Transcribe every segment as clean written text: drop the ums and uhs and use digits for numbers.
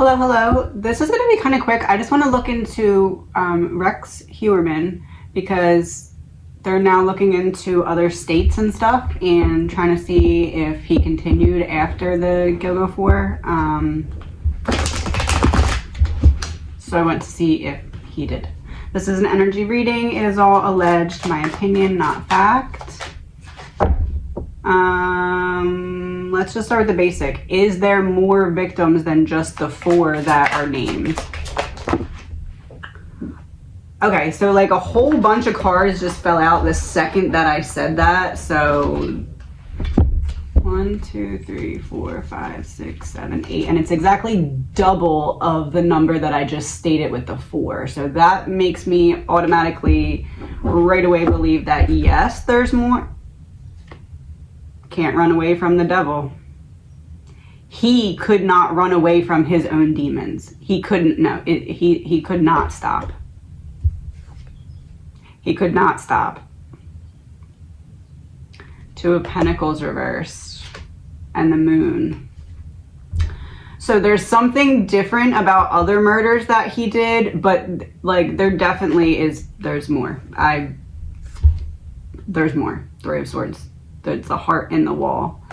Hello, hello. This is going to be kind of quick. I just want to look into Rex Heuermann because they're now looking into other states and stuff and trying to see if he continued after the GILGO 4. So I went to see if he did. This is an energy reading. It is all alleged, my opinion, not fact. Let's just start with the basic. Is there more victims than just the 4 that are named? Okay, so like a whole bunch of cards just fell out the second that I said that. So 1, 2, 3, 4, 5, 6, 7, 8, and it's exactly double of the number that I just stated with the 4. So that makes me automatically right away believe that yes, there's more. Can't run away from the devil. He could not run away from his own demons. He couldn't, no, he could not stop. He could not stop. 2 of Pentacles reversed and the Moon. So there's something different about other murders that he did, but like there definitely is, there's more. There's more. 3 of Swords. It's the heart in the wall.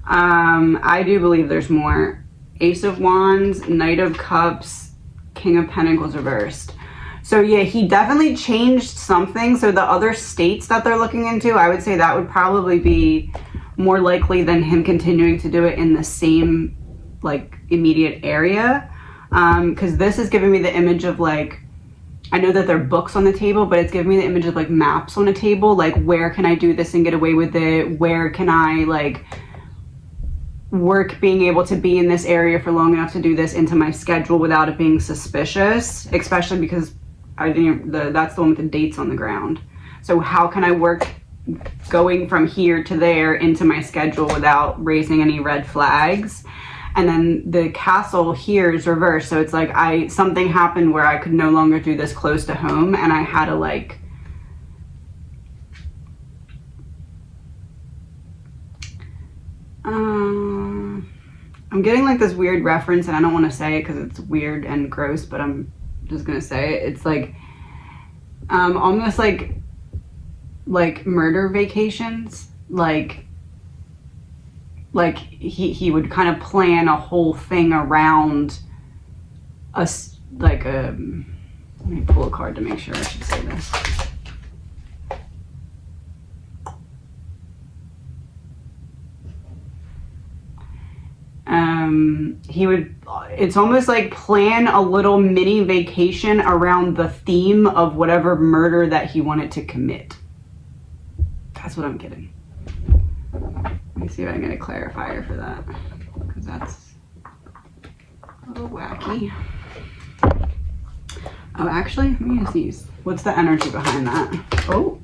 I do believe there's more. Ace of Wands, Knight of Cups, King of Pentacles reversed. So yeah, he definitely changed something. So the other states that they're looking into, I would say that would probably be more likely than him continuing to do it in the same like immediate area. Because this is giving me the image of like, I know that there are books on the table, but it's giving me the image of like maps on a table. Like where can I do this and get away with it? Where can I like work being able to be in this area for long enough to do this into my schedule without it being suspicious, especially because that's the one with the dates on the ground. So how can I work going from here to there into my schedule without raising any red flags? And then the castle here is reversed. So it's like something happened where I could no longer do this close to home and I had to like, I'm getting like this weird reference and I don't want to say it because it's weird and gross, but I'm just going to say it. It's like, almost like murder vacations. Like he would kind of plan a whole thing around us, like let me pull a card to make sure I should say this. He would, it's almost like plan a little mini vacation around the theme of whatever murder that he wanted to commit. That's what I'm getting. Let me see if I can get a clarifier for that, because that's a little wacky. Oh, actually, let me use these. What's the energy behind that? Oh.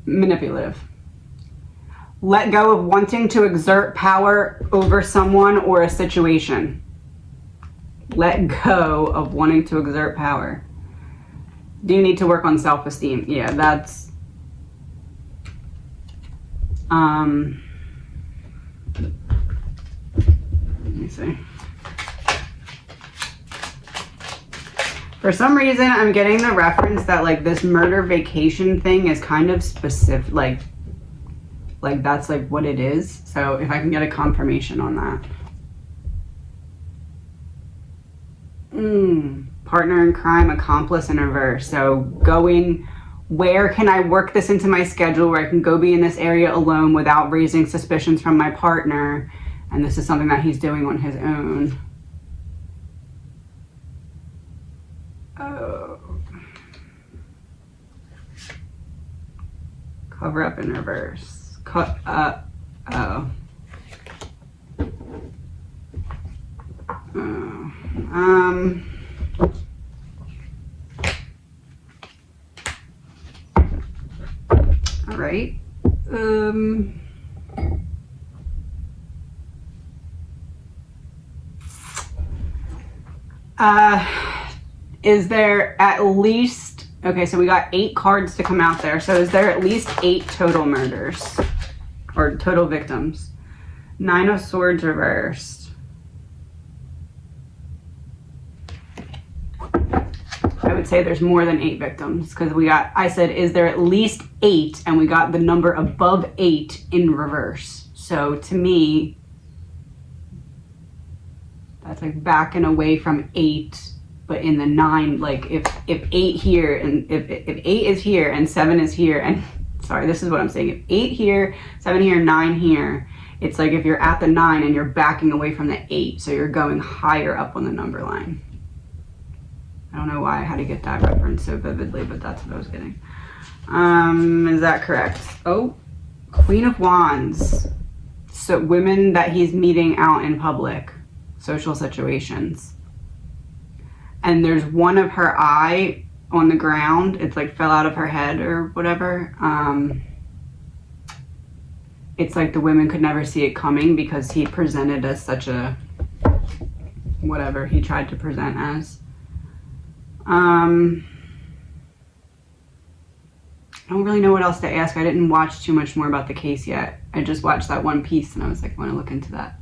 Manipulative. Let go of wanting to exert power over someone or a situation. Let go of wanting to exert power. Do you need to work on self-esteem? Yeah, that's... let me see. For some reason, I'm getting the reference that like this murder vacation thing is kind of specific, like that's like what it is. So if I can get a confirmation on that. Partner in crime, accomplice in reverse. So going, where can I work this into my schedule where I can go be in this area alone without raising suspicions from my partner? And this is something that he's doing on his own. Oh. Cover up in reverse. Cut up. Oh. All right. Is there at least, okay, so we got 8 cards to come out there. So is there at least 8 total murders or total victims? 9 of Swords reversed. I would say there's more than 8 victims, because I said, is there at least 8? And we got the number above 8 in reverse. So to me, that's like backing away from 8, but in the 9, like if 8 here, and if 8 is here and 7 is here, and sorry, this is what I'm saying. If 8 here, 7 here, 9 here, it's like if you're at the 9 and you're backing away from the 8, so you're going higher up on the number line. I don't know why I had to get that reference so vividly, but that's what I was getting. Is that correct? Oh, Queen of Wands. So women that he's meeting out in public, social situations. And there's one of her eye on the ground. It's like fell out of her head or whatever. It's like the women could never see it coming because he presented as such a, whatever he tried to present as. I don't really know what else to ask. I didn't watch too much more about the case yet. I just watched that one piece and I was like, I want to look into that.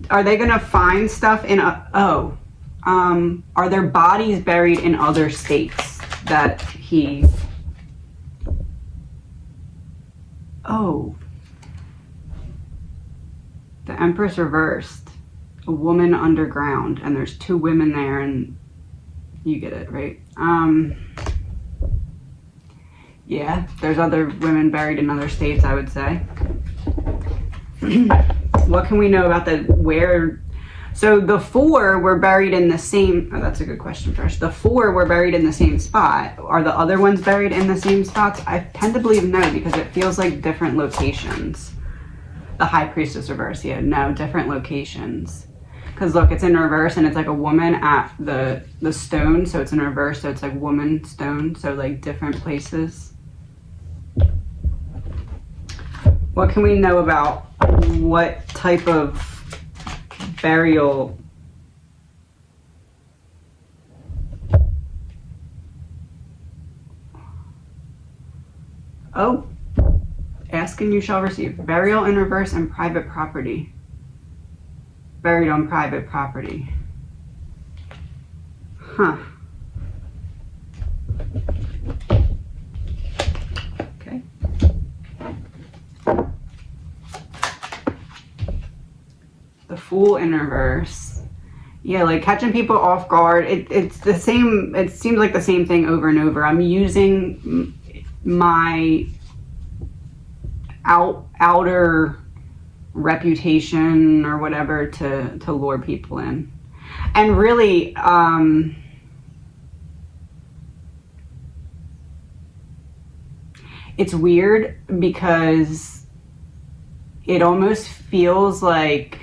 Are they going to find stuff in are there bodies buried in other states that he... Oh. The Empress reversed. A woman underground, and there's 2 women there, and you get it, right? Yeah, there's other women buried in other states, I would say. What can we know about where... So the 4 were buried in the same... Oh, that's a good question first. The 4 were buried in the same spot. Are the other ones buried in the same spots? I tend to believe no, because it feels like different locations. The High Priestess reverse, yeah, no, different locations. Because look, it's in reverse and it's like a woman at the stone, so it's in reverse, so it's like woman stone, so like different places. What can we know about what type of burial? Oh, ask and you shall receive. Burial in reverse and private property. Buried on private property. Huh. Okay. The Fool in reverse. Yeah, like catching people off guard. It's the same, it seems like the same thing over and over. I'm using my outer reputation or whatever to lure people in. And really, it's weird because it almost feels like,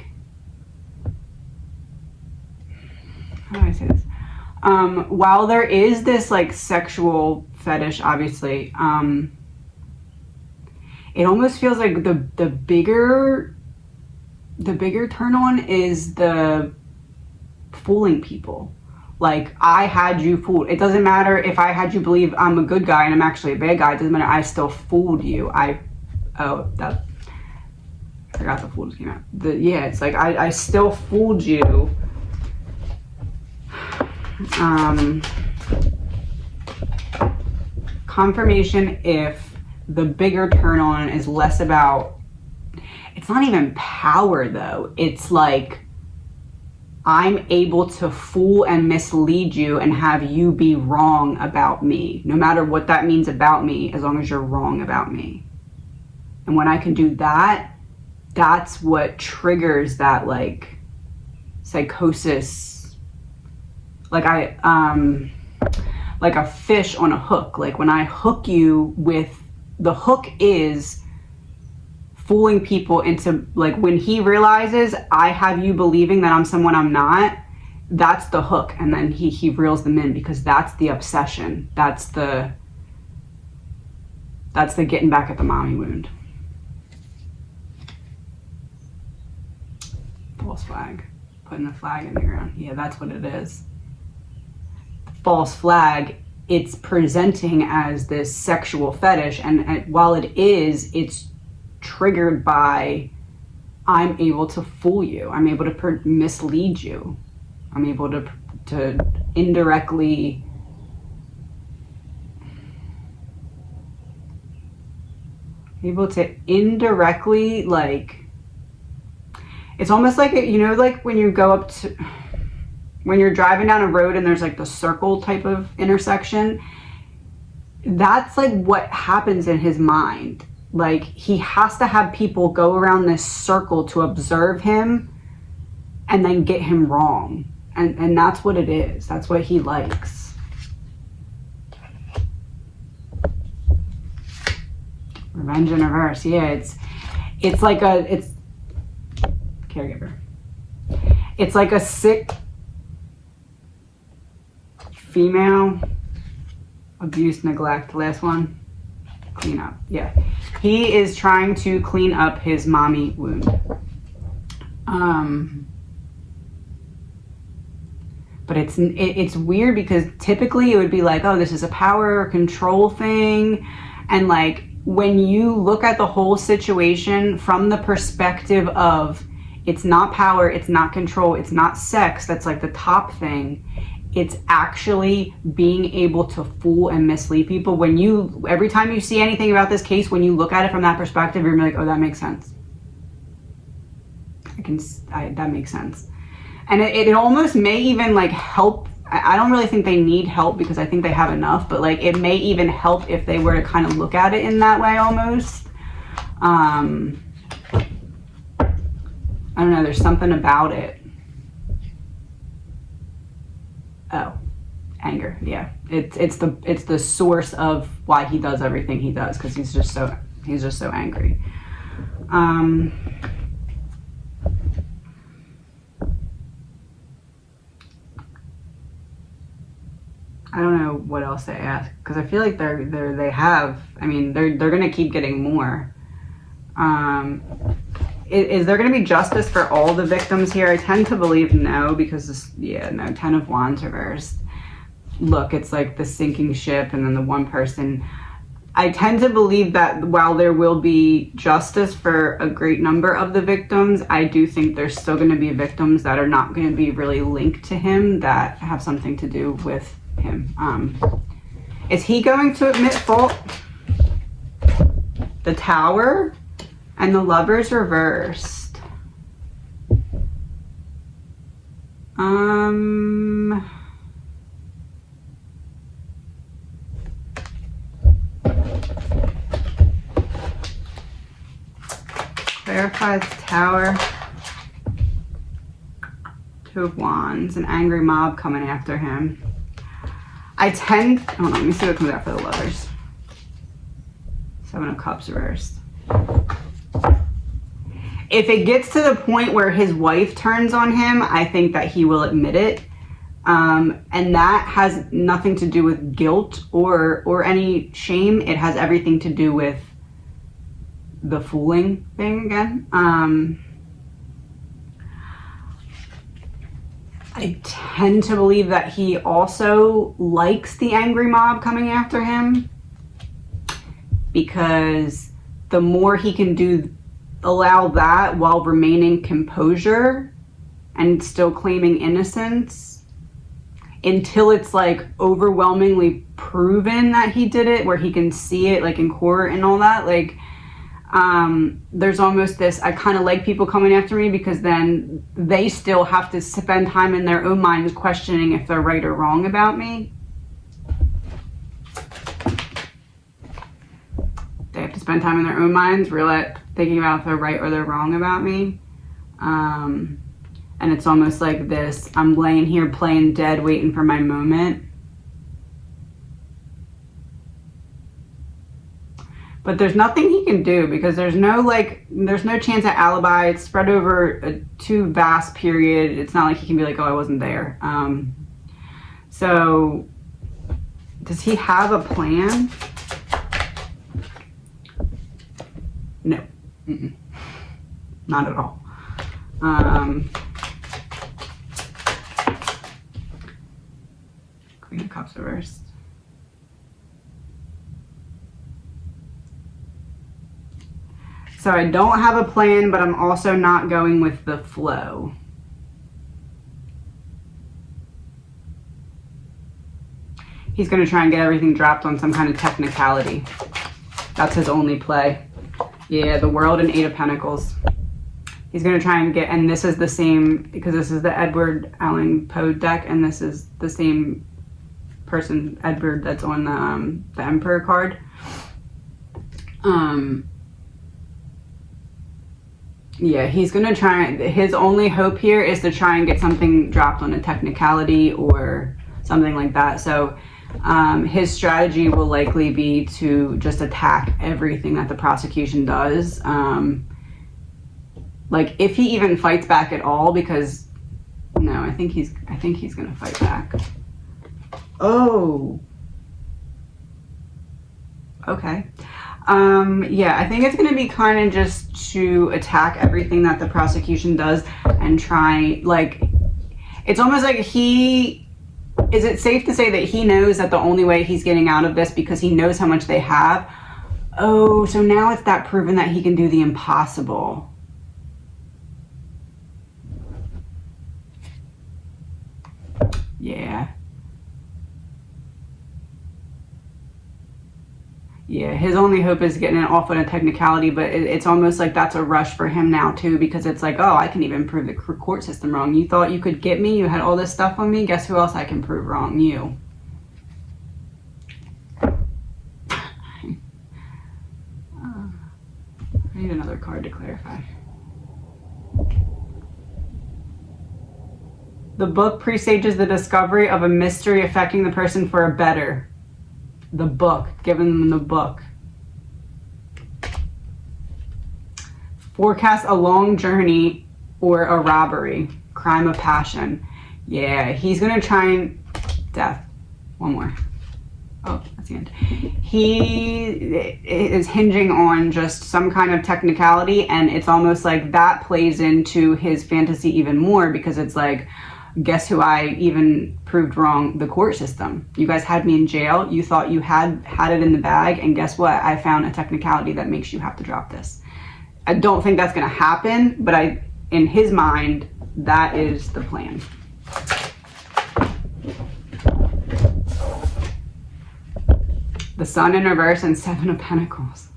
how do I say this? While there is this like sexual fetish, obviously, it almost feels like the bigger turn on is the fooling people. Like, I had you fooled. It doesn't matter if I had you believe I'm a good guy and I'm actually a bad guy. It doesn't matter. I still fooled you. I forgot the fool just came out. Yeah, it's like I still fooled you. Confirmation if the bigger turn on is less about, it's not even power though. It's like, I'm able to fool and mislead you and have you be wrong about me, no matter what that means about me, as long as you're wrong about me. And when I can do that, that's what triggers that like psychosis. Like like a fish on a hook. Like when I hook you with, the hook is fooling people into, like, when he realizes I have you believing that I'm someone I'm not, that's the hook. And then he reels them in, because that's the obsession. That's the getting back at the mommy wound. False flag. Putting a flag in the ground. Yeah, that's what it is. False flag, it's presenting as this sexual fetish, and while it is, it's triggered by, I'm able to fool you, I'm able to mislead you, I'm able to indirectly able to indirectly, like, it's almost like, you know, like when you go up to, when you're driving down a road and there's like the circle type of intersection, that's like what happens in his mind. Like, he has to have people go around this circle to observe him and then get him wrong. And that's what it is. That's what he likes. Revenge in reverse. Yeah, it's like it's caregiver. It's like a sick female, abuse, neglect. Last one, clean up. Yeah, he is trying to clean up his mommy wound. But it's weird because typically it would be like, oh, this is a power or control thing, and like when you look at the whole situation from the perspective of, it's not power, it's not control, it's not sex, that's like the top thing. It's actually being able to fool and mislead people. When you, every time you see anything about this case, when you look at it from that perspective, you're like, oh, that makes sense. That makes sense. And it almost may even like help. I don't really think they need help because I think they have enough, but like it may even help if they were to kind of look at it in that way almost. I don't know, there's something about it. Oh, anger. Yeah, it's the source of why he does everything he does, because he's just so angry. I don't know what else they ask, because I feel like they have. I mean, they're gonna keep getting more. Is there gonna be justice for all the victims here? I tend to believe no, because this, yeah, no. 10 of Wands reversed. Look, it's like the sinking ship, and then the one person. I tend to believe that while there will be justice for a great number of the victims, I do think there's still going to be victims that are not going to be really linked to him, that have something to do with him. Is he going to admit fault? The Tower and the Lovers reversed. Clarifies the Tower. 2 of Wands, an angry mob coming after him. Hold on, let me see what comes out for the Lovers. 7 of Cups reversed. If it gets to the point where his wife turns on him, I think that he will admit it. And that has nothing to do with guilt or any shame. It has everything to do with the fooling thing again. I tend to believe that he also likes the angry mob coming after him, because the more he can allow that while remaining composure and still claiming innocence, until it's like overwhelmingly proven that he did it, where he can see it like in court and all that, like there's almost this, I kind of like people coming after me, because then they still have to spend time in their own minds questioning if they're right or wrong about me. They have to spend time in their own minds, really thinking about if they're right or they're wrong about me. And it's almost like this, I'm laying here playing dead, waiting for my moment. But there's nothing he can do, because there's no chance at alibi. It's spread over a too vast period. It's not like he can be like, oh, I wasn't there. So does he have a plan? No. Mm-mm. Not at all. Queen of Cups reversed. So I don't have a plan, but I'm also not going with the flow. He's going to try and get everything dropped on some kind of technicality. That's his only play. Yeah, the World and Eight of Pentacles. He's going to try and get, and this is the same, because this is the Edward Allan Poe deck, and this is the same person, Edward, that's on the Emperor card. Yeah, he's going to try, his only hope here is to try and get something dropped on a technicality or something like that. So his strategy will likely be to just attack everything that the prosecution does. Like if he even fights back at all, because no, I think he's going to fight back. Oh. Okay. Yeah, I think it's going to be kind of just to attack everything that the prosecution does and try, like, it's almost like is it safe to say that he knows that the only way he's getting out of this, because he knows how much they have? Oh, so now it's that proven that he can do the impossible. Yeah. Yeah, his only hope is getting it off on a technicality, but it's almost like that's a rush for him now too, because it's like, oh, I can even prove the court system wrong. You thought you could get me? You had all this stuff on me? Guess who else I can prove wrong? You. I need another card to clarify. The book presages the discovery of a mystery affecting the person for a better. The book, giving them the book. Forecast a long journey or a robbery. Crime of passion. Yeah, he's going to try and... Death. One more. Oh, that's the end. He is hinging on just some kind of technicality, and it's almost like that plays into his fantasy even more, because it's like, guess who I even proved wrong? The court system. You guys had me in jail. You thought you had it in the bag, and guess what? I found a technicality that makes you have to drop this. I don't think that's going to happen, but in his mind, that is the plan. The Sun in reverse and Seven of Pentacles.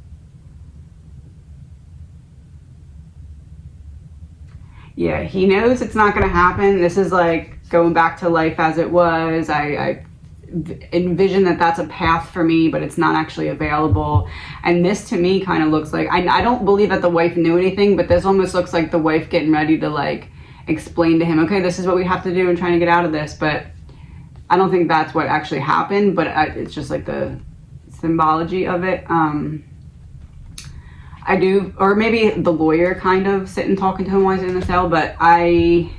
Yeah, he knows it's not going to happen. This is like going back to life as it was. I envision that that's a path for me, but it's not actually available. And this to me kind of looks like, I don't believe that the wife knew anything, but this almost looks like the wife getting ready to like explain to him, okay, this is what we have to do and trying to get out of this. But I don't think that's what actually happened, but it's just like the symbology of it. I do, or maybe the lawyer kind of sitting talking to him while he's in the cell, but I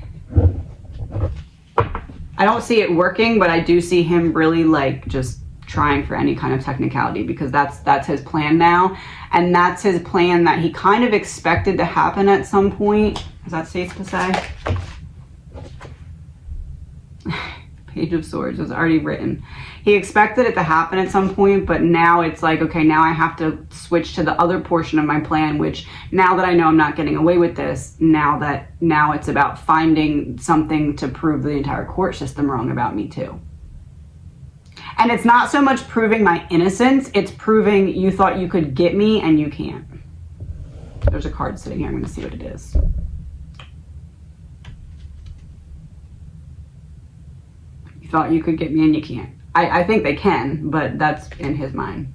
don't see it working, but I do see him really like just trying for any kind of technicality, because that's his plan now, and that's his plan that he kind of expected to happen at some point. Is that safe to say? Page of Swords was already written. He expected it to happen at some point, but now it's like, okay, now I have to switch to the other portion of my plan, which now that I know I'm not getting away with this, now it's about finding something to prove the entire court system wrong about me too. And it's not so much proving my innocence, it's proving you thought you could get me and you can't. There's a card sitting here, I'm going to see what it is. Thought you could get me and you can't. I think they can, but that's in his mind.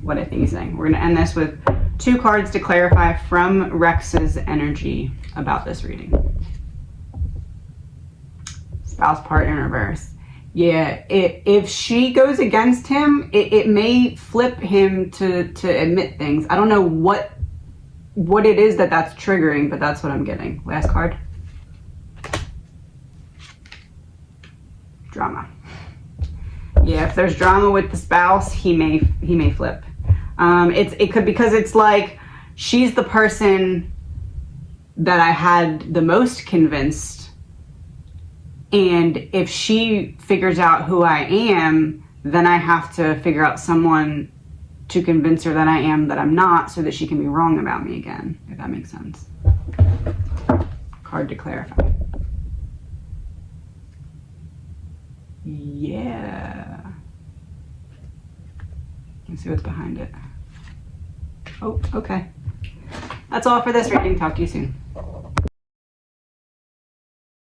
What I think he's saying. We're going to end this with 2 cards to clarify from Rex's energy about this reading. Spouse partner in reverse. Yeah, if she goes against him, it may flip him to admit things. I don't know what it is that's triggering, but that's what I'm getting. Last card. Drama. Yeah, if there's drama with the spouse, he may flip. It could, because it's like she's the person that I had the most convinced, and if she figures out who I am, then I have to figure out someone to convince her that I am that I'm not, so that she can be wrong about me again, if that makes sense. Card to clarify. Yeah. Let's see what's behind it. Oh, okay. That's all for this reading. Talk to you soon.